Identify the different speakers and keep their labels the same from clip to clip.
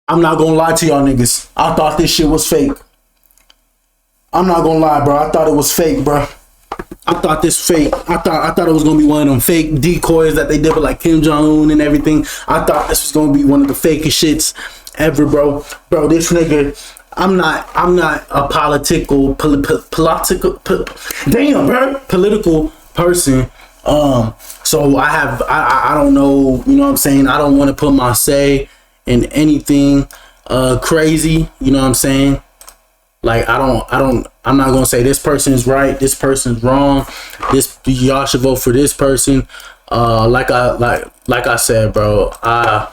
Speaker 1: I'm not gonna lie to y'all niggas. I thought this shit was fake. I'm not gonna lie, bro. I thought it was fake, bro. I thought this fake. I thought it was gonna be one of them fake decoys that they did with like Kim Jong-un and everything. I thought this was gonna be one of the fakest shits ever, bro. Bro, this nigga. I'm not a political person. So I don't know, you know what I'm saying? I don't want to put my say in anything crazy, you know what I'm saying? Like I'm not gonna say this person's right, this person's wrong, y'all should vote for this person. Like I said, bro, I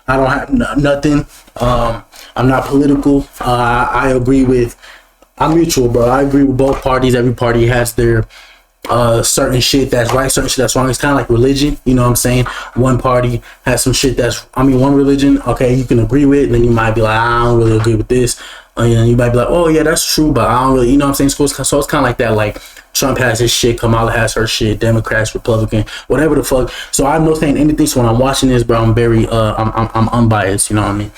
Speaker 1: don't have nothing. I'm not political. I'm mutual, bro. I agree with both parties. Every party has their certain shit that's right, certain shit that's wrong. It's kind of like religion, you know what I'm saying? One party has some shit one religion, okay, you can agree with, and then you might be like, I don't really agree with this. And you might be like, oh yeah, that's true, but I don't really, you know what I'm saying? So it's kind of like that. Like Trump has his shit, Kamala has her shit, Democrats, Republican, whatever the fuck. So I'm not saying anything. So when I'm watching this, bro, I'm very I'm unbiased, you know what I mean?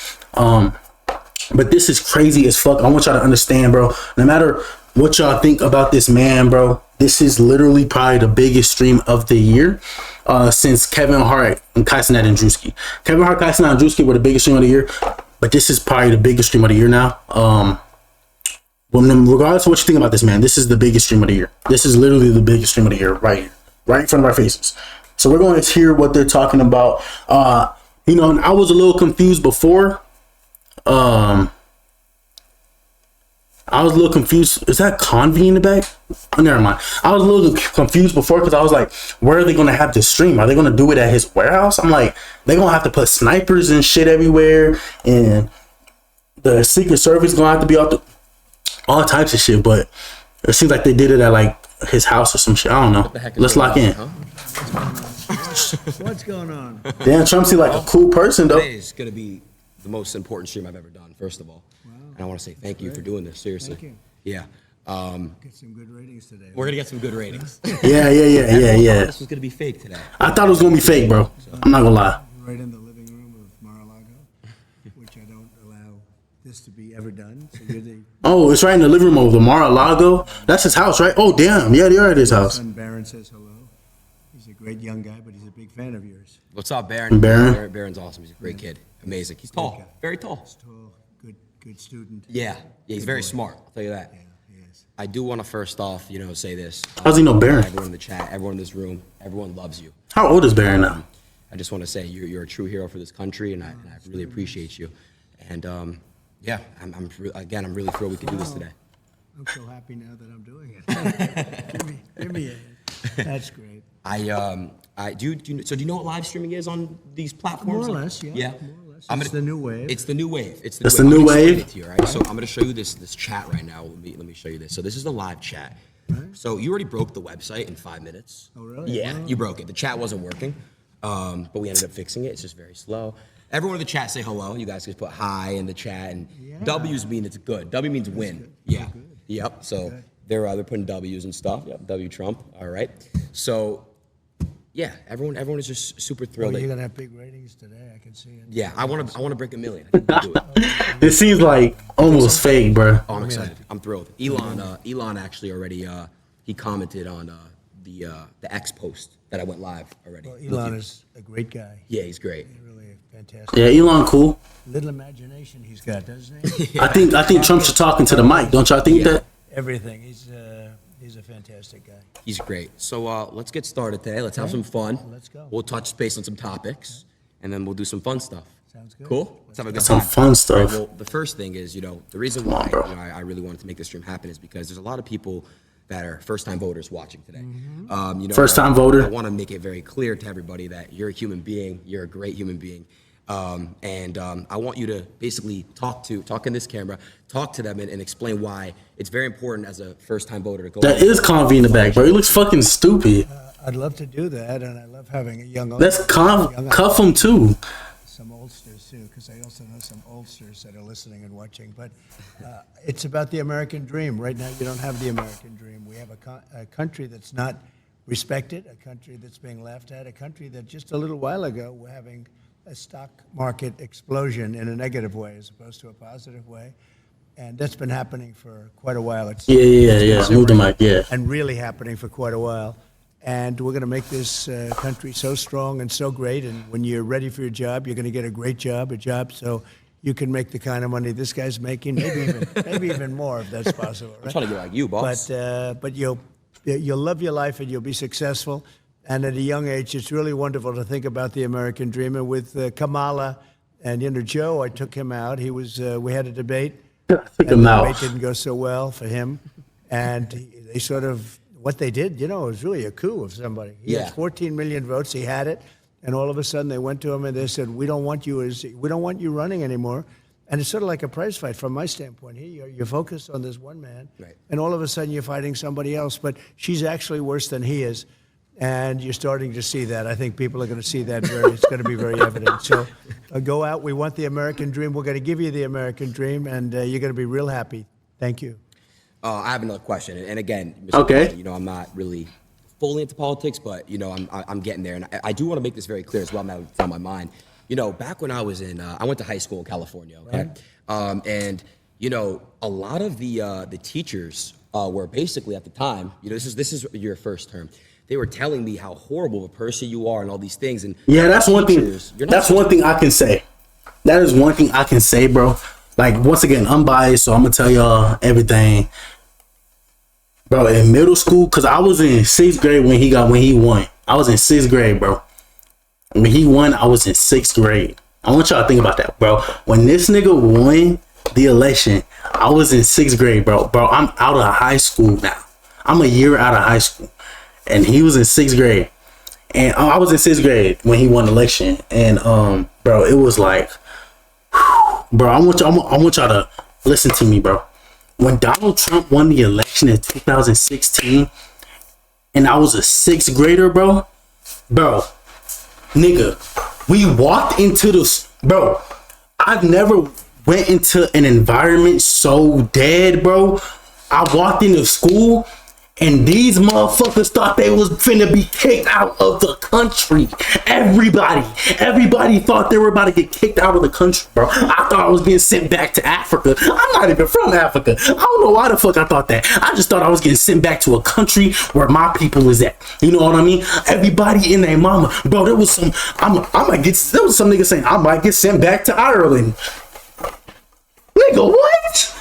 Speaker 1: But this is crazy as fuck. I want y'all to understand, bro. No matter what y'all think about this man, bro, this is literally probably the biggest stream of the year since Kevin Hart and Tyson Andrewski. Kevin Hart, Tyson Andrewski were the biggest stream of the year, but this is probably the biggest stream of the year now. Regardless of what you think about this man, this is the biggest stream of the year. This is literally the biggest stream of the year right here, right in front of our faces. So we're going to hear what they're talking about. You know, I was a little confused before. I was a little confused. Is that Convy in the back? Oh, never mind. I was a little confused before because I was like, where are they going to have this stream? Are they going to do it at his warehouse? I'm like, they're going to have to put snipers and shit everywhere. And the Secret Service going to have to be out the all types of shit. But it seems like they did it at like his house or some shit. I don't know. Let's lock in.
Speaker 2: Huh? What's going on?
Speaker 1: Damn, Trump seems like a cool person, though.
Speaker 3: Today is going to be the most important stream I've ever done, first of all. Wow. And I want to say thank you for doing this, seriously.
Speaker 2: Thank you.
Speaker 3: Yeah.
Speaker 2: Get some good ratings today.
Speaker 3: We're going to get some good ratings.
Speaker 1: Yeah.
Speaker 3: This was going to be fake today.
Speaker 1: I thought it was going to be fake, bro. I'm not going to lie.
Speaker 2: Right in the living room of Mar-a-Lago, which I don't allow this to be ever done. So you're the...
Speaker 1: Oh, it's right in the living room of the Mar-a-Lago. That's his house, right? Oh, damn. Yeah, they're at his house.
Speaker 2: Son Barron says hello. He's a great young guy, but he's a big fan of yours.
Speaker 3: What's up, Barron? Barron's awesome. He's a great kid. Amazing. He's tall. Very tall.
Speaker 2: He's tall. Good student.
Speaker 3: Yeah, he's very smart. I'll tell you that.
Speaker 2: Yeah, he is.
Speaker 3: I do want to first off, say this.
Speaker 1: How's he know Barron?
Speaker 3: Everyone in the chat, everyone in this room, everyone loves you.
Speaker 1: How old is Barron now?
Speaker 3: I just want to say you're a true hero for this country, and I really appreciate you. And yeah, I'm really thrilled we could do this today.
Speaker 2: I'm so happy now that I'm doing it. give me a hand. That's great.
Speaker 3: So do you know what live streaming is on these platforms?
Speaker 2: More or less, yeah.
Speaker 3: Yeah.
Speaker 2: More or less. It's the new wave.
Speaker 3: It's the new wave.
Speaker 1: It's the new wave.
Speaker 3: It to you, right? So I'm going to show you this chat right now. Let me show you this. So this is the live chat. Right. So you already broke the website in 5 minutes.
Speaker 2: Oh, really?
Speaker 3: Yeah,
Speaker 2: Wow.
Speaker 3: you broke it. The chat wasn't working, but we ended up fixing it. It's just very slow. Everyone in the chat say hello. You guys can put hi in the chat, and W's mean it's good. W means win.
Speaker 2: Good.
Speaker 3: Yeah.
Speaker 2: Good.
Speaker 3: Yep. So
Speaker 2: Okay.
Speaker 3: they're putting W's and stuff. Yep. W Trump. All right. So yeah, everyone is just super thrilled.
Speaker 2: Well, you're gonna have big ratings today. I can see it.
Speaker 3: Yeah, I want to break 1 million. I think we can do it.
Speaker 1: It seems like almost fake, bro.
Speaker 3: Oh, I'm excited. I'm thrilled. Elon actually already he commented on the X post that I went live already.
Speaker 2: Well, Elon is a great guy.
Speaker 3: Yeah, he's great.
Speaker 2: He's really fantastic.
Speaker 1: Yeah, Elon cool.
Speaker 2: Little imagination he's got, doesn't he?
Speaker 1: I think Trump should talk into the mic. Don't y'all think that?
Speaker 2: Everything. He's a fantastic guy.
Speaker 3: He's great. So let's get started today. Let's have some fun.
Speaker 2: Let's go.
Speaker 3: We'll touch base on some topics, and then we'll do some fun stuff.
Speaker 2: Sounds good.
Speaker 3: Cool. Let's have a good
Speaker 1: Some
Speaker 3: time.
Speaker 1: fun stuff.
Speaker 3: All right, well, the first thing is, the reason why
Speaker 1: bro.
Speaker 3: I really wanted to make this stream happen is because there's a lot of people that are first-time voters watching today.
Speaker 1: First-time voter.
Speaker 3: I want to make it very clear to everybody that you're a human being. You're a great human being. And I want you to basically talk in this camera, talk to them and explain why it's very important as a first-time voter to go.
Speaker 1: That is Convy in the back, bro. He looks fucking stupid.
Speaker 2: I'd love to do that, and I love having a young.
Speaker 1: Let's cuff him too.
Speaker 2: Some oldsters too, because I also know some oldsters that are listening and watching. But it's about the American dream. Right now, you don't have the American dream. We have a country that's not respected, a country that's being laughed at, a country that just a little while ago we're having a stock market explosion in a negative way as opposed to a positive way. And that's been happening for quite a while. It's
Speaker 1: Move the mic, yeah.
Speaker 2: and really happening for quite a while. And we're going to make this country so strong and so great. And when you're ready for your job, you're going to get a great job, so you can make the kind of money this guy's making, maybe even more if that's possible. Right?
Speaker 3: I'm trying to get like you, boss.
Speaker 2: But you'll love your life and you'll be successful. And at a young age, it's really wonderful to think about the American dream. And with Kamala and Joe, I took him out. He was we had a debate.
Speaker 1: Took
Speaker 2: and
Speaker 1: him
Speaker 2: the
Speaker 1: out.
Speaker 2: debate didn't go so well for him, and they sort of what they did. It was really a coup of somebody. He had 14 million votes. He had it, and all of a sudden they went to him and they said, "We don't want you running anymore." And it's sort of like a prize fight from my standpoint. Here, you're focused on this one man,
Speaker 3: right,
Speaker 2: and all of a sudden you're fighting somebody else. But she's actually worse than he is. And you're starting to see that. I think people are going to see that. It's going to be very evident. So go out. We want the American dream. We're going to give you the American dream, and you're going to be real happy. Thank you.
Speaker 3: I have another question. And again, Mr.
Speaker 1: Okay.
Speaker 3: President, I'm not really fully into politics, but, I'm getting there. And I do want to make this very clear as well. Now it's on my mind. Back when I was I went to high school in California, okay? Right. And, a lot of the teachers were basically at the time, this is your first term. They were telling me how horrible of a person you are and all these things. And
Speaker 1: that's one thing. That's one thing I can say. That is one thing I can say, bro. Like, once again, I'm biased, so I'm gonna tell y'all everything, bro. In middle school, cause I was in 6th grade when he won. I was in 6th grade, bro. When he won, I was in 6th grade. I want y'all to think about that, bro. When this nigga won the election, I was in 6th grade, bro. Bro, I'm out of high school now. I'm a year out of high school. And he was in 6th grade, and I was in 6th grade when he won the election. And bro, it was like, whew, bro, I want y'all to listen to me, bro. When Donald Trump won the election in 2016, and I was a 6th grader, bro, nigga, we walked into this, bro. I've never went into an environment so dead, bro. I walked into school. And these motherfuckers thought they was finna be kicked out of the country. Everybody thought they were about to get kicked out of the country, bro. I thought I was getting sent back to Africa. I'm not even from Africa. I don't know why the fuck I thought that. I just thought I was getting sent back to a country where my people is at. You know what I mean? Everybody in their mama, bro. There was some nigga saying I might get sent back to Ireland. Nigga, what?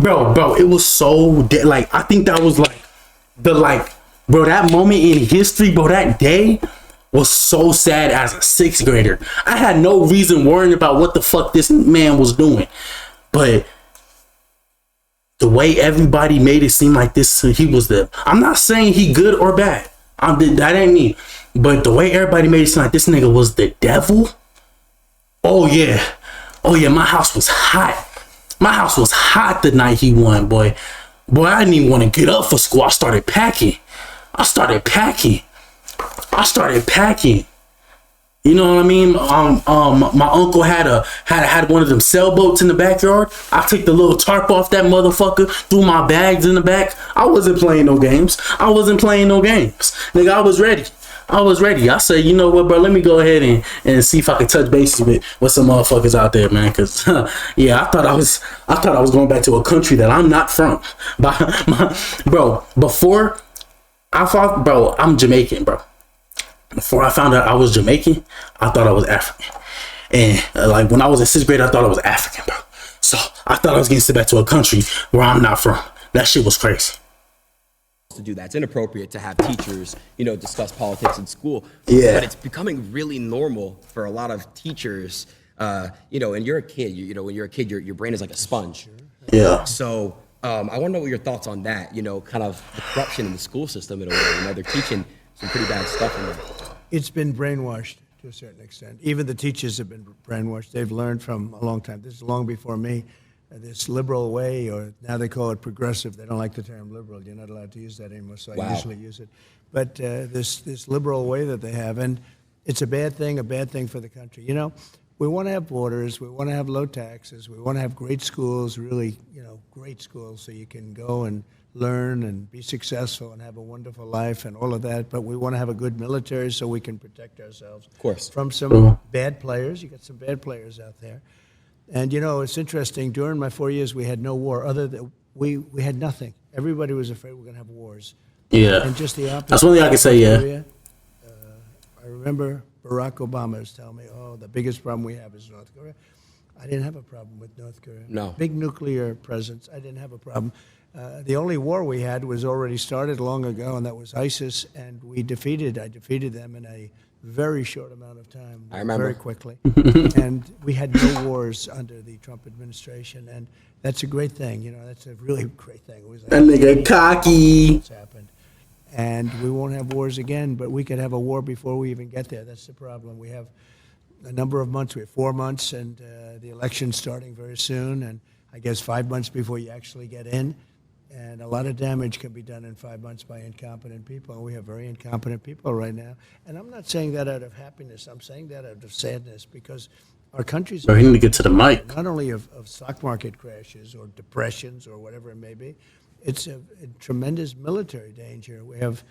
Speaker 1: Bro, it was so dead. Like, I think that was bro, that moment in history, bro, that day was so sad as a 6th grader. I had no reason worrying about what the fuck this man was doing. But the way everybody made it seem like he was I'm not saying he good or bad. That ain't me. But the way everybody made it seem like this nigga was the devil. Oh yeah, my house was hot. My house was hot the night he won, boy. I didn't even want to get up for school. I started packing. You know what I mean? My uncle had one of them sailboats in the backyard. I took the little tarp off that motherfucker, threw my bags in the back. I wasn't playing no games. Nigga, I was ready. I said, you know what, bro? Let me go ahead and see if I can touch bases with some motherfuckers out there, man. Cause yeah, I thought I was going back to a country that I'm not from. Bro, before I thought, bro, I'm Jamaican, bro. Before I found out I was Jamaican, I thought I was African. And like when I was in 6th grade, I thought I was African, bro. So I thought I was getting sent back to a country where I'm not from. That shit was crazy.
Speaker 3: To do that. It's inappropriate to have teachers, discuss politics in school.
Speaker 1: Yeah.
Speaker 3: But it's becoming really normal for a lot of teachers, and you're a kid, when you're a kid, your brain is like a sponge.
Speaker 1: Yeah.
Speaker 3: So I want to know what your thoughts on that, kind of the corruption in the school system in a way. They're teaching some pretty bad stuff in there.
Speaker 2: It's been brainwashed to a certain extent. Even the teachers have been brainwashed. They've learned from a long time. This is long before me. This liberal way, or now they call it progressive. They don't like the term liberal. You're not allowed to use that anymore, so I usually use it. But this liberal way that they have, and it's a bad thing for the country. we want to have borders. We want to have low taxes. We want to have great schools, really, great schools, so you can go and learn and be successful and have a wonderful life and all of that. But we want to have a good military so we can protect ourselves,
Speaker 3: of course,
Speaker 2: from some bad players. You got some bad players out there. And, it's interesting. During my 4 years, we had no war. Other than we had nothing. Everybody was afraid we were going to have wars.
Speaker 1: Yeah.
Speaker 2: And just the opposite.
Speaker 1: That's one thing I can say, yeah.
Speaker 2: I remember Barack Obama was telling me, the biggest problem we have is North Korea. I didn't have a problem with North Korea.
Speaker 3: No.
Speaker 2: Big nuclear presence. I didn't have a problem. The only war we had was already started long ago, and that was ISIS, and I defeated them in a very short amount of time.
Speaker 3: I remember.
Speaker 2: Very quickly. And we had no wars under the Trump administration, and that's a great thing. That's a really great thing. It was like,
Speaker 1: that nigga cocky.
Speaker 2: What's happened. And we won't have wars again, but we could have a war before we even get there. That's the problem. We have a number of months. We have 4 months, and the election's starting very soon, and I guess 5 months before you actually get in. And a lot of damage can be done in 5 months by incompetent people. And we have very incompetent people right now. And I'm not saying that out of happiness. I'm saying that out of sadness, because our country's...
Speaker 1: Bro, you need to get to the mic.
Speaker 2: Not only of stock market crashes or depressions or whatever it may be, it's a tremendous military danger. We have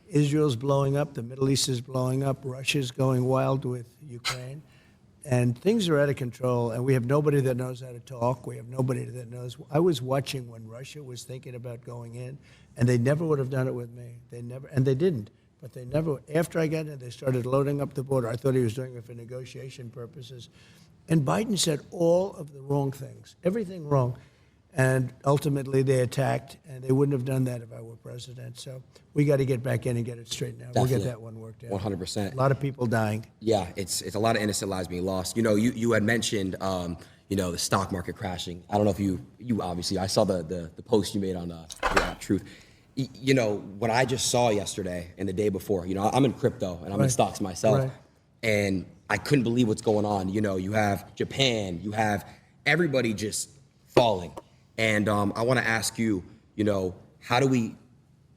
Speaker 2: Israel's blowing up, the Middle East is blowing up, Russia's going wild with Ukraine, and things are out of control, and we have nobody that knows how to talk. We have nobody that knows. I was watching when Russia was thinking about going in, and they never would have done it with me. They didn't. But they never, after I got in, they started loading up the border. I thought he was doing it for negotiation purposes. And Biden said all of the wrong things, everything wrong. And ultimately, they attacked, and they wouldn't have done that if I were president. So we got to get back in and get it straightened out.
Speaker 3: Definitely.
Speaker 2: We'll get that one worked out.
Speaker 3: 100%.
Speaker 2: A lot of people dying.
Speaker 3: Yeah, it's a lot of innocent lives being lost. You had mentioned, the stock market crashing. I don't know if you obviously, I saw the post you made on Truth. What I just saw yesterday and the day before, I'm in crypto and I'm in stocks myself. And I couldn't believe what's going on. You have Japan, you have everybody just falling. And I want to ask you, how do we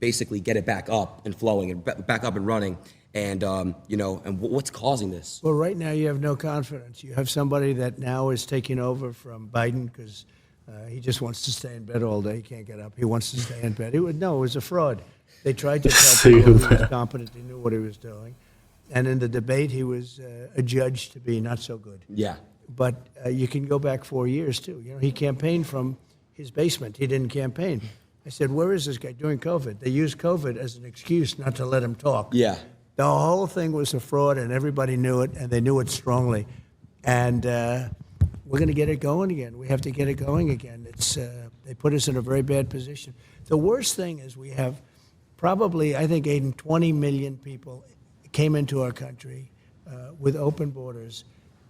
Speaker 3: basically get it back up and flowing and back up and running? And, and what's causing this?
Speaker 2: Well, right now you have no confidence. You have somebody that now is taking over from Biden because he just wants to stay in bed all day. He can't get up. He wants to stay in bed. It was a fraud. They tried to tell people he was competent. He knew what he was doing. And in the debate, he was adjudged to be not so good.
Speaker 3: Yeah.
Speaker 2: But you can go back 4 years, too. He campaigned from his basement. He didn't campaign. I said, where is this guy during COVID? They used COVID as an excuse not to let him talk.
Speaker 3: Yeah.
Speaker 2: The whole thing was a fraud, and everybody knew it, and they knew it strongly. And we're going to get it going again. We have to get it going again. They put us in a very bad position. The worst thing is we have probably, I think, Adin, 20 million people came into our country with open borders,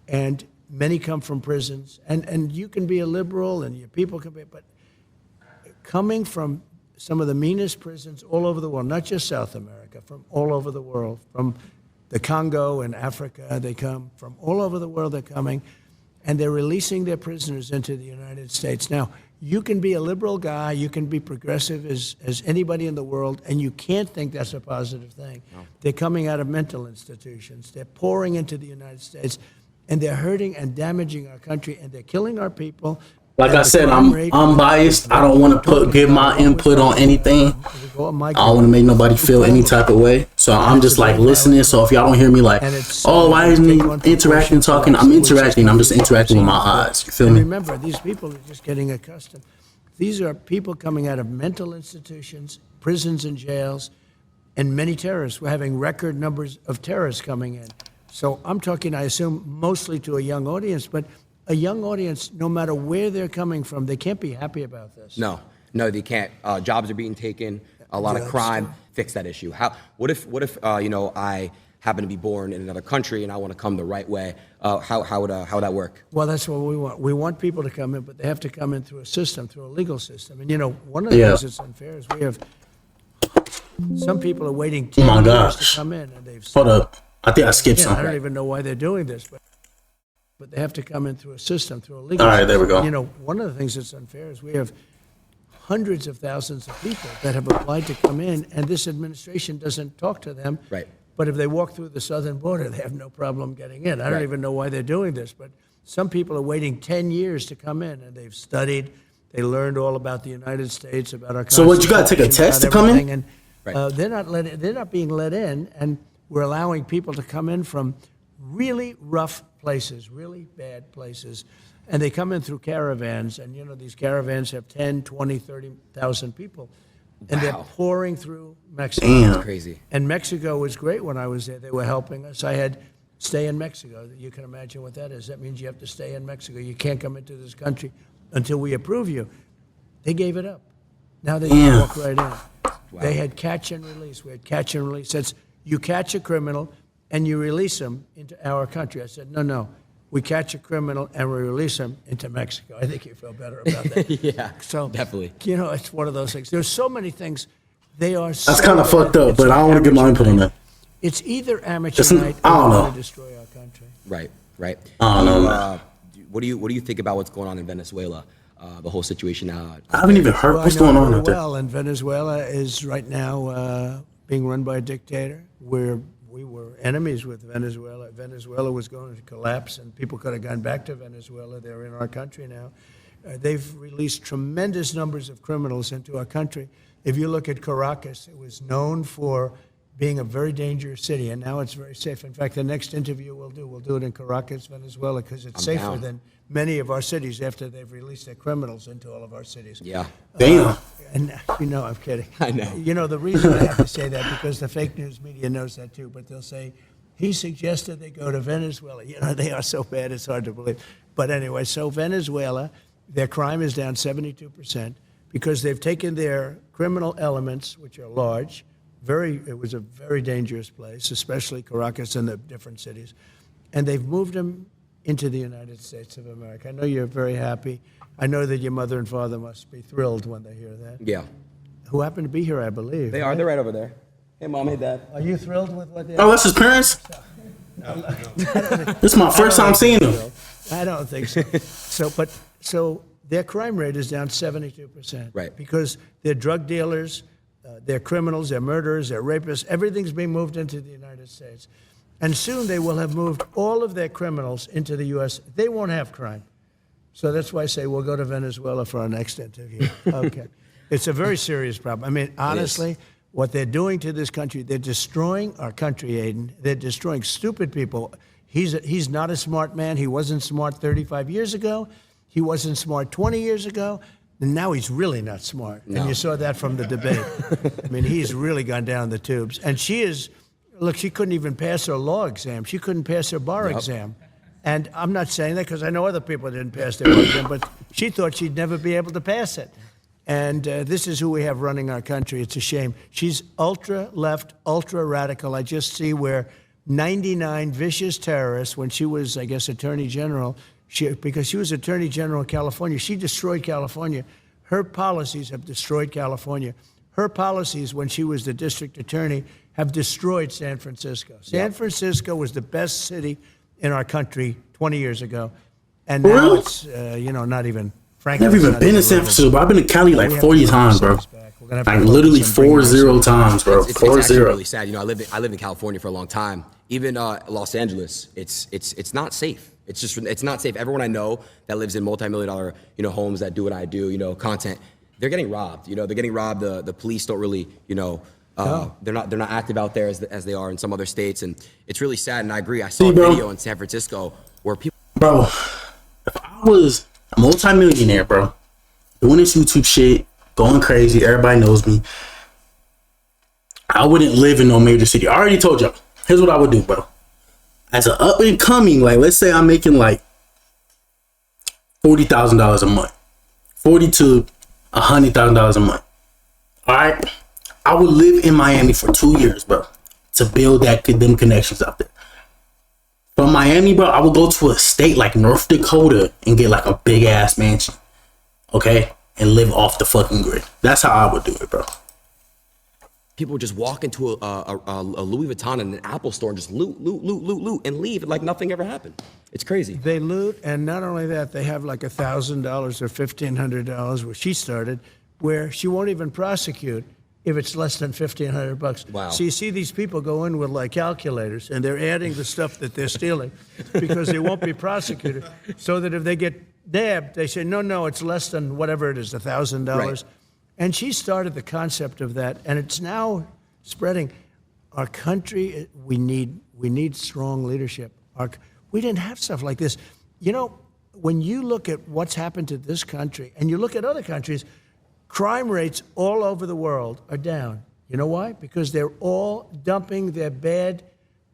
Speaker 2: and many come from prisons. And you can be a liberal, and your people can be, but coming from some of the meanest prisons all over the world, not just South America, from all over the world, from the Congo and Africa, they come from all over the world, they're coming, and they're releasing their prisoners into the United States. Now, you can be a liberal guy, you can be progressive as anybody in the world, and you can't think that's a positive thing. No. They're coming out of mental institutions. They're pouring into the United States, and they're hurting and damaging our country, and they're killing our people.
Speaker 1: Like I said, I'm biased. I don't want to give my input on anything. I don't want to make nobody feel any type of way. So I'm just like listening. So if y'all don't hear me like, oh, why isn't he interacting, talking? I'm interacting. I'm just interacting with my eyes. You feel me?
Speaker 2: Remember, these people are just getting accustomed. These are people coming out of mental institutions, prisons and jails, and many terrorists. We're having record numbers of terrorists coming in. So I'm talking, I assume, mostly to a young audience, but a young audience, no matter where they're coming from, they can't be happy about this.
Speaker 3: No, they can't. Jobs are being taken. A lot of crime. Fix that issue. What if I happen to be born in another country and I want to come the right way? How would that work?
Speaker 2: Well, that's what we want. We want people to come in, but they have to come in through a system, through a legal system. And one of the things that's unfair is we have some people are waiting 10 years to come in, and they've.
Speaker 1: Hold up. I think I skipped something.
Speaker 2: I don't even know why they're doing this, but they have to come in through a system, through a legal system.
Speaker 1: All right, there we go.
Speaker 2: One of the things that's unfair is we have hundreds of thousands of people that have applied to come in, and this administration doesn't talk to them.
Speaker 3: Right.
Speaker 2: But if they walk through the southern border, they have no problem getting in. I don't even know why they're doing this, but some people are waiting 10 years to come in, and they've studied. They learned all about the United States, about our
Speaker 1: So what, you got to take a test to come in?
Speaker 2: And they're not being let in, and we're allowing people to come in from really rough places, really bad places. And they come in through caravans, and, these caravans have 10, 20, 30,000 people. And they're pouring through Mexico.
Speaker 1: Damn.
Speaker 3: That's crazy.
Speaker 2: And Mexico was great when I was there. They were helping us. I had stay in Mexico. You can imagine what that is. That means you have to stay in Mexico. You can't come into this country until we approve you. They gave it up. Now they can walk right in. Wow. They had catch and release. We had catch and release. That's you catch a criminal and you release them into our country. I said, no. We catch a criminal and we release him into Mexico. I think you feel better about that.
Speaker 3: Yeah,
Speaker 2: so
Speaker 3: definitely.
Speaker 2: It's one of those things. There's so many things.
Speaker 1: That's kind of fucked up, but I don't want to get my input on that.
Speaker 2: It's either amateur night
Speaker 1: I don't
Speaker 2: or
Speaker 1: know.
Speaker 2: to destroy our country.
Speaker 3: Right.
Speaker 1: I don't know.
Speaker 3: What do you think about what's going on in Venezuela? The whole situation now.
Speaker 1: I haven't even heard what's going on out there.
Speaker 2: Well, and Venezuela is right now being run by a dictator. We were enemies with Venezuela. Venezuela was going to collapse, and people could have gone back to Venezuela. They're in our country now. They've released tremendous numbers of criminals into our country. If you look at Caracas, it was known for being a very dangerous city, and now it's very safe. In fact, the next interview we'll do it in Caracas, Venezuela, because it's safer than many of our cities after they've released their criminals into all of our cities.
Speaker 3: Yeah.
Speaker 1: Damn.
Speaker 2: And I'm kidding.
Speaker 3: I know.
Speaker 2: The reason I have to say that, because the fake news media knows that too, but they'll say, he suggested they go to Venezuela. They are so bad, it's hard to believe. But anyway, so Venezuela, their crime is down 72% because they've taken their criminal elements, which are large. It was a very dangerous place, especially Caracas and the different cities. And they've moved them into the United States of America. I know you're very happy. I know that your mother and father must be thrilled when they hear that.
Speaker 3: Yeah.
Speaker 2: Who happen to be here, I believe.
Speaker 3: They are. They're right over there. Hey, Mom. Hey, Dad.
Speaker 2: Are you thrilled with what they're
Speaker 1: Oh, that's his parents?
Speaker 2: No.
Speaker 1: This is my first time seeing them.
Speaker 2: I don't think so. So their crime rate is down 72%.
Speaker 3: Right.
Speaker 2: Because they're drug dealers, they're criminals, they're murderers, they're rapists. Everything's being moved into the United States. And soon they will have moved all of their criminals into the U.S. They won't have crime. So that's why I say we'll go to Venezuela for our next interview. Okay. It's a very serious problem. I mean, honestly, what they're doing to this country, they're destroying our country, Adin. They're destroying stupid people. He's not a smart man. He wasn't smart 35 years ago. He wasn't smart 20 years ago. And now he's really not smart. No. And you saw that from the debate. I mean, he's really gone down the tubes. And she couldn't even pass her law exam. She couldn't pass her bar exam. And I'm not saying that because I know other people didn't pass their bar exam, but she thought she'd never be able to pass it. And this is who we have running our country. It's a shame. She's ultra-left, ultra-radical. I just see where 99 vicious terrorists, when she was, I guess, Attorney General, because she was Attorney General of California, she destroyed California. Her policies have destroyed California. Her policies, when she was the district attorney, have destroyed San Francisco. San Francisco was the best city in our country 20 years ago. And now it's, not even...
Speaker 1: I've never even been to San Francisco, but I've been to Cali like 40 times, bro. Like literally 40 times, bro.
Speaker 3: It's actually really sad. I lived in California for a long time. Even Los Angeles, it's not safe. It's not safe. Everyone I know that lives in multi-million-dollar homes that do what I do, content, they're getting robbed. They're getting robbed. The police don't really, they're not active out there as they are in some other states, and it's really sad. And I agree. I saw a video in San Francisco where people.
Speaker 1: Bro, if I was a multi-millionaire, bro, doing this YouTube shit, going crazy, everybody knows me, I wouldn't live in no major city. I already told y'all. Here's what I would do, bro. As an up and coming, like, let's say I'm making like $40,000 a month, $40,000 to $100,000 a month. All right, I would live in Miami for 2 years, bro, to build them connections out there. From Miami, bro, I would go to a state like North Dakota and get like a big ass mansion, okay, and live off the fucking grid. That's how I would do it, bro.
Speaker 3: People just walk into a Louis Vuitton and an Apple store and just loot, and leave like nothing ever happened. It's crazy.
Speaker 2: They loot, and not only that, they have like $1,000 or $1,500, where she started, where she won't even prosecute if it's less than $1,500.
Speaker 3: Wow.
Speaker 2: So you see these people go in with like calculators, and they're adding the stuff that they're stealing because they won't be prosecuted. So that if they get nabbed, they say, no, it's less than whatever it is, $1,000.
Speaker 3: Right.
Speaker 2: And she started the concept of that, and it's now spreading. Our country, we need strong leadership. We didn't have stuff like this. You know, when you look at what's happened to this country, and you look at other countries, crime rates all over the world are down. You know why? Because they're all dumping their bad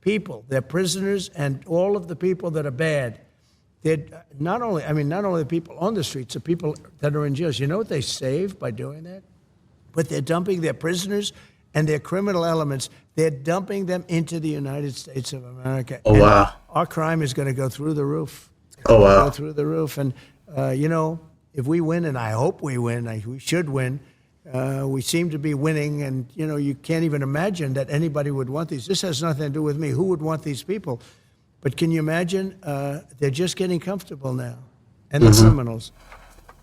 Speaker 2: people, their prisoners, and all of the people that are bad. They're not only the people on the streets, the people that are in jails. You know what they save by doing that? But they're dumping their prisoners and their criminal elements. They're dumping them into the United States of America.
Speaker 1: Oh, wow.
Speaker 2: Our crime is going to go through the roof.
Speaker 1: Oh, wow.
Speaker 2: Go through the roof. And, you know, if we win, and I hope we win, we should win, we seem to be winning, and, you know, you can't even imagine that anybody would want these. This has nothing to do with me. Who would want these people? But can you imagine? They're just getting comfortable now, and the criminals.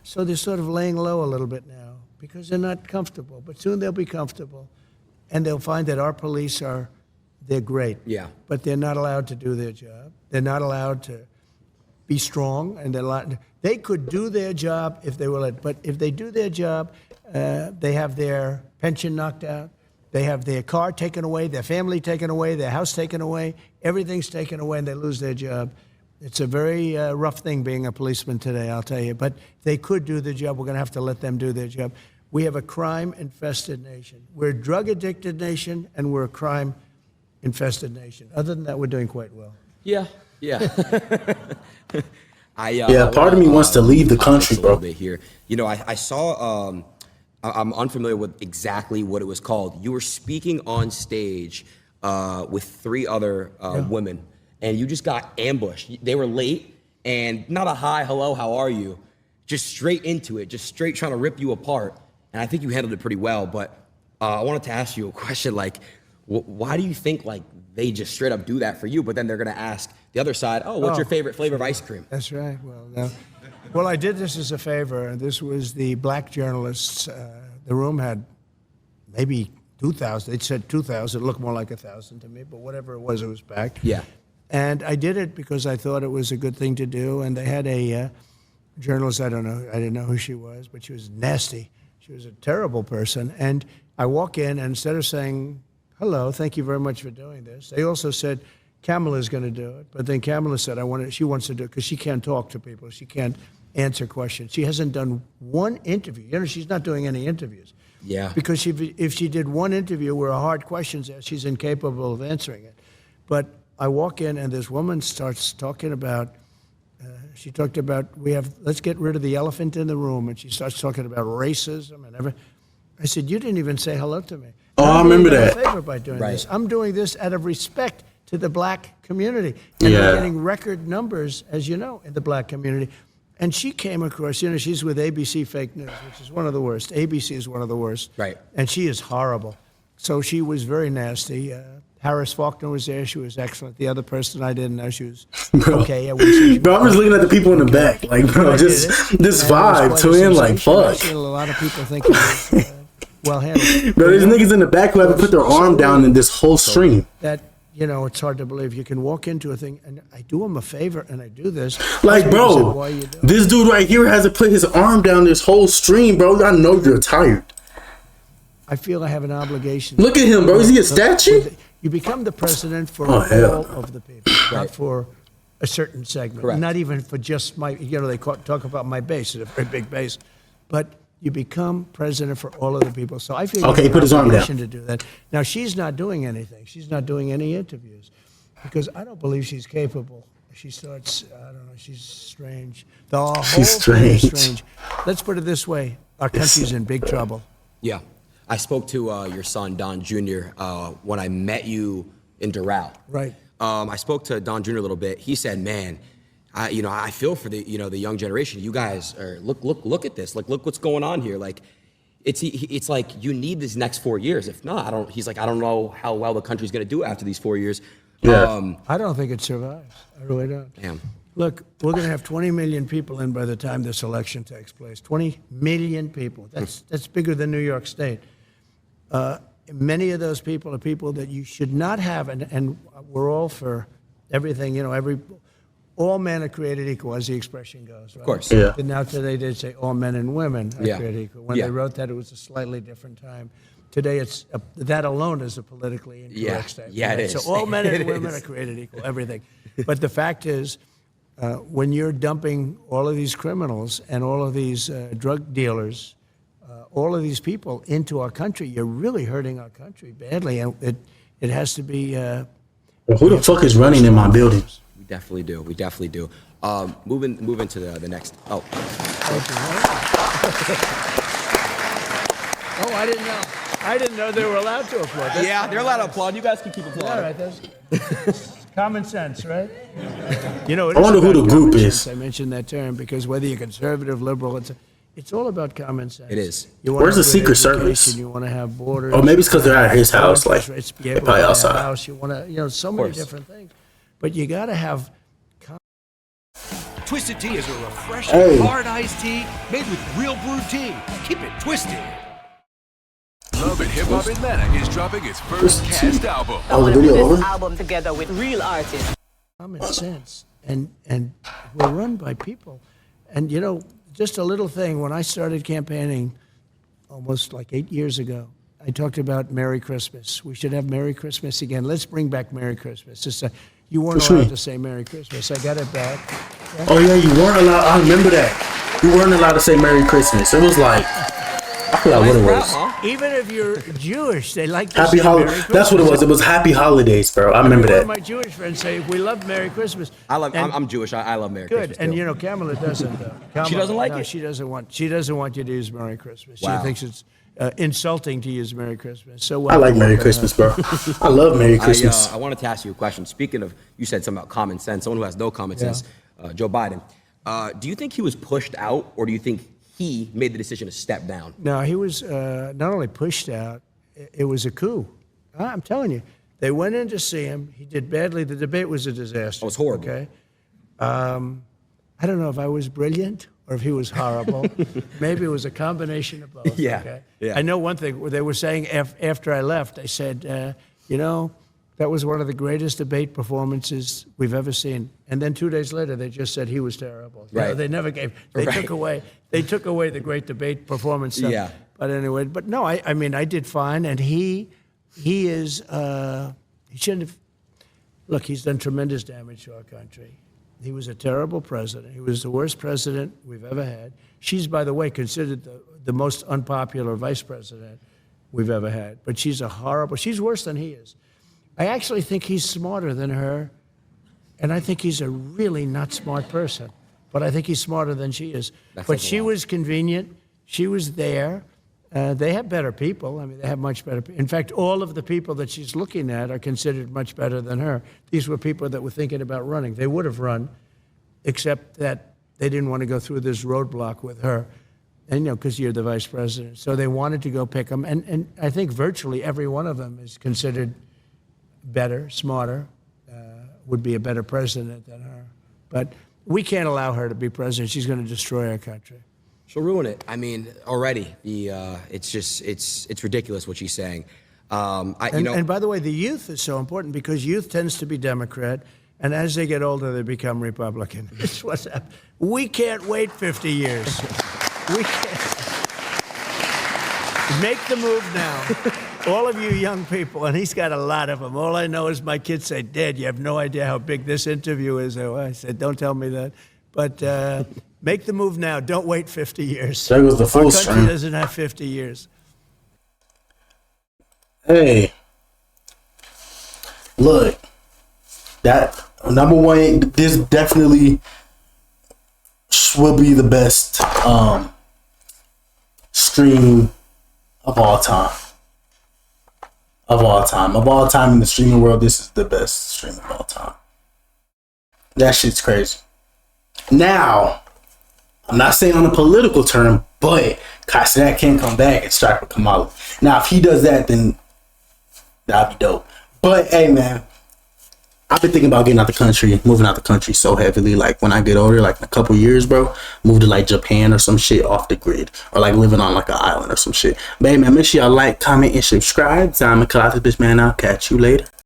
Speaker 2: So they're sort of laying low a little bit now because they're not comfortable. But soon they'll be comfortable, and they'll find that our police they're great.
Speaker 3: Yeah.
Speaker 2: But they're not allowed to do their job. They're not allowed to be strong, and they could do their job if they were let. But if they do their job, they have their pension knocked out. They have their car taken away, their family taken away, their house taken away. Everything's taken away, and they lose their job. It's a very rough thing being a policeman today, I'll tell you. But they could do the job. We're going to have to let them do their job. We have a crime-infested nation. We're a drug-addicted nation, and we're a crime-infested nation. Other than that, we're doing quite well.
Speaker 3: Yeah.
Speaker 1: Part of me wants to leave the country,
Speaker 3: a
Speaker 1: bro.
Speaker 3: little bit here. You know, I saw. I'm unfamiliar with exactly what it was called. You were speaking on stage with 3 other women, and you just got ambushed. They were late, and not a hi, hello, how are you? Just straight into it, just straight trying to rip you apart. And I think you handled it pretty well. But I wanted to ask you a question, like, why do you think like they just straight up do that for you? But then they're gonna ask the other side, what's your favorite flavor of ice cream?
Speaker 2: That's right. Well, I did this as a favor. This was the black journalists. The room had maybe 2,000. They'd said 2,000. It looked more like 1,000 to me, but whatever it was packed.
Speaker 3: Yeah.
Speaker 2: And I did it because I thought it was a good thing to do. And they had a journalist, I didn't know who she was, but she was nasty. She was a terrible person. And I walk in, and instead of saying, hello, thank you very much for doing this, they also said, Kamala's going to do it. But then Kamala said, she wants to do it because she can't talk to people. She can't answer questions. She hasn't done one interview. You know, she's not doing any interviews.
Speaker 3: Yeah.
Speaker 2: Because if she did one interview where a hard question's asked, she's incapable of answering it. But I walk in, and this woman starts talking about, she talked about, let's get rid of the elephant in the room. And she starts talking about racism and everything. I said, you didn't even say hello to me.
Speaker 1: I remember that.
Speaker 2: I'm doing a favor by doing this. I'm doing this out of respect to the black community. And
Speaker 1: Yeah.
Speaker 2: we're getting record numbers, as you know, in the black community. And she came across, you know, she's with ABC Fake News, which is one of the worst. ABC is one of the worst.
Speaker 3: Right.
Speaker 2: And she is horrible. So she was very nasty. Harris Faulkner was there. She was excellent. The other person I didn't know, she was okay.
Speaker 1: Bro, I'm just looking at the people in the back. Like, bro, just this vibe to him, like, fuck.
Speaker 2: A lot of people think it was well handled.
Speaker 1: Bro, there's niggas in the back who haven't put their arm down in this whole stream.
Speaker 2: That, you know, it's hard to believe. You can walk into a thing, and I do him a favor, and I do this.
Speaker 1: Like, bro,
Speaker 2: Why you do?
Speaker 1: this dude right here hasn't put his arm down this whole stream, bro. I know you're tired.
Speaker 2: I feel I have an obligation.
Speaker 1: Look at him, bro. Is he a statue?
Speaker 2: You become the president for
Speaker 1: Oh, hell
Speaker 2: all
Speaker 1: no.
Speaker 2: of the people, not for a certain segment.
Speaker 3: Correct.
Speaker 2: Not even for just my, you know, they talk about my base, it's a very big base. But you become president for all of the people. So I feel
Speaker 1: Okay,
Speaker 2: you have
Speaker 1: put his
Speaker 2: an
Speaker 1: arm down.
Speaker 2: obligation to do that. Now, she's not doing anything. She's not doing any interviews because I don't believe she's capable. She starts, I don't know, she's strange. The whole
Speaker 1: She's
Speaker 2: thing is
Speaker 1: strange.
Speaker 2: strange. Let's put it this way. Our country's in big trouble.
Speaker 3: Yeah. I spoke to your son, Don Jr., when I met you in Doral.
Speaker 2: Right.
Speaker 3: I spoke to Don Jr. a little bit. He said, man, I feel for the young generation. You guys are, look at this. Like, look what's going on here. Like, it's like you need these next 4 years. If not, he's like, I don't know how well the country's going to do after these 4 years.
Speaker 1: Yeah.
Speaker 2: I don't think it survives. I really don't.
Speaker 3: Damn.
Speaker 2: Look, we're going to have 20 million people in by the time this election takes place. 20 million people. That's bigger than New York State. Many of those people are people that you should not have, and we're all for everything. All men are created equal, as the expression goes. Right?
Speaker 3: Of course.
Speaker 1: Yeah.
Speaker 2: And now today they say all men and women are
Speaker 3: Yeah.
Speaker 2: created equal. When
Speaker 3: Yeah.
Speaker 2: they wrote that, it was a slightly different time. Today, that alone is a politically incorrect statement.
Speaker 3: Yeah, it is.
Speaker 2: So all men and
Speaker 3: It
Speaker 2: women
Speaker 3: is.
Speaker 2: are created equal, everything. But the fact is, when you're dumping all of these criminals and all of these drug dealers, all of these people into our country, you're really hurting our country badly. And it has to be...
Speaker 1: Who the fuck is running in my building?
Speaker 3: We definitely do. We definitely do. Moving to the next. Oh,
Speaker 2: Oh, I didn't know. I didn't know they were allowed to applaud. That's
Speaker 3: yeah, they're allowed to applaud. You guys can keep applauding.
Speaker 2: all right. That's common sense, right? It
Speaker 1: I
Speaker 2: is
Speaker 1: wonder who
Speaker 2: about
Speaker 1: the group
Speaker 2: common
Speaker 1: is.
Speaker 2: sense. I mentioned that term because whether you're conservative, liberal, it's all about common sense.
Speaker 3: It is.
Speaker 2: You want
Speaker 1: Where's
Speaker 2: to
Speaker 1: the
Speaker 2: have
Speaker 1: Secret
Speaker 2: good education,
Speaker 1: Service?
Speaker 2: You want to have borders.
Speaker 1: Oh, maybe it's 'cause they're at his house, like,
Speaker 2: It's be
Speaker 1: they're
Speaker 2: able to
Speaker 1: probably
Speaker 2: buy a
Speaker 1: outside.
Speaker 2: house. You want to, so many different things. But you got to have.
Speaker 4: Twisted Tea is a refreshing,
Speaker 1: Hey.
Speaker 4: hard iced tea made with real brewed tea. Keep it twisted. Love and Hip Hop Atlanta is dropping its first cast album.
Speaker 1: Oh, the video over?
Speaker 5: album together with real artists.
Speaker 2: Common sense, and we're run by people, and just a little thing. When I started campaigning, almost like 8 years ago, I talked about Merry Christmas. We should have Merry Christmas again. Let's bring back Merry Christmas. You weren't
Speaker 1: What you
Speaker 2: allowed
Speaker 1: mean?
Speaker 2: to say Merry Christmas. I got it back.
Speaker 1: Oh yeah, you weren't allowed. I remember that. You weren't allowed to say Merry Christmas. It was like, I forgot what it was.
Speaker 2: Even if you're Jewish, they like to
Speaker 1: Happy
Speaker 2: say
Speaker 1: holidays.
Speaker 2: Merry Christmas.
Speaker 1: That's what it was. It was Happy Holidays, bro. I remember
Speaker 2: One of
Speaker 1: that.
Speaker 2: my Jewish friends say we love Merry Christmas.
Speaker 3: I'm
Speaker 2: And-
Speaker 3: Jewish. I love Merry
Speaker 2: Good,
Speaker 3: Christmas.
Speaker 2: and
Speaker 3: too.
Speaker 2: Kamala doesn't. Kamala,
Speaker 3: doesn't like
Speaker 2: no,
Speaker 3: it?
Speaker 2: She doesn't want you to use Merry Christmas.
Speaker 3: Wow.
Speaker 2: She thinks it's insulting to use Merry Christmas. So
Speaker 1: I like Merry Christmas, bro. I love Merry Christmas.
Speaker 3: I wanted to ask you a question. Speaking of, you said something about common sense. Someone who has no common sense, Joe Biden. Do you think he was pushed out, or do you think he made the decision to step down?
Speaker 2: No, he was not only pushed out; it was a coup. I'm telling you, they went in to see him. He did badly. The debate was a disaster.
Speaker 3: It was horrible.
Speaker 2: Okay, I don't know if I was brilliant or if he was horrible. Maybe it was a combination of both.
Speaker 3: Yeah,
Speaker 2: Okay?
Speaker 3: yeah.
Speaker 2: I know one thing. They were saying after I left, they said, that was one of the greatest debate performances we've ever seen. And then 2 days later, they just said he was terrible.
Speaker 3: Right.
Speaker 2: They never gave. They
Speaker 3: Right.
Speaker 2: took away the great debate performance stuff.
Speaker 3: Yeah.
Speaker 2: But anyway, no, I mean, I did fine, and he is. He shouldn't have. Look, he's done tremendous damage to our country. He was a terrible president. He was the worst president we've ever had. She's, by the way, considered the most unpopular vice president we've ever had. But she's she's worse than he is. I actually think he's smarter than her, and I think he's a really not smart person. But I think he's smarter than she is.
Speaker 3: That
Speaker 2: But
Speaker 3: says a
Speaker 2: she
Speaker 3: lot.
Speaker 2: was convenient. She was there. They have better people. I mean, they have much better. In fact, all of the people that she's looking at are considered much better than her. These were people that were thinking about running. They would have run, except that they didn't want to go through this roadblock with her, and because you're the vice president. So they wanted to go pick him, and I think virtually every one of them is considered better, smarter, would be a better president than her. But we can't allow her to be president. She's going to destroy our country.
Speaker 3: She'll ruin it. I mean, already it's ridiculous what she's saying.
Speaker 2: And by the way, the youth is so important because youth tends to be Democrat, and as they get older, they become Republican. That's what's happening. We can't wait 50 years. We can't. Make the move now. All of you young people, and he's got a lot of them. All I know is my kids say, Dad, you have no idea how big this interview is. I said, don't tell me that. But make the move now. Don't wait 50 years.
Speaker 1: There goes the full
Speaker 2: Our country
Speaker 1: stream.
Speaker 2: doesn't have 50 years.
Speaker 1: Hey, look, that number one, this definitely will be the best stream of all time. Of all time in the streaming world, this is the best stream of all time. That shit's crazy. Now, I'm not saying on a political term, but Kaepernick can come back and strike with Kamala. Now, if he does that, then that'd be dope. But hey, man, I've been thinking about getting out the country, moving out the country so heavily. Like when I get older, like in a couple years, bro, move to like Japan or some shit off the grid, or like living on like an island or some shit. But hey, man, make sure y'all like, comment, and subscribe. Time to cut out this bitch, man. I'll catch you later.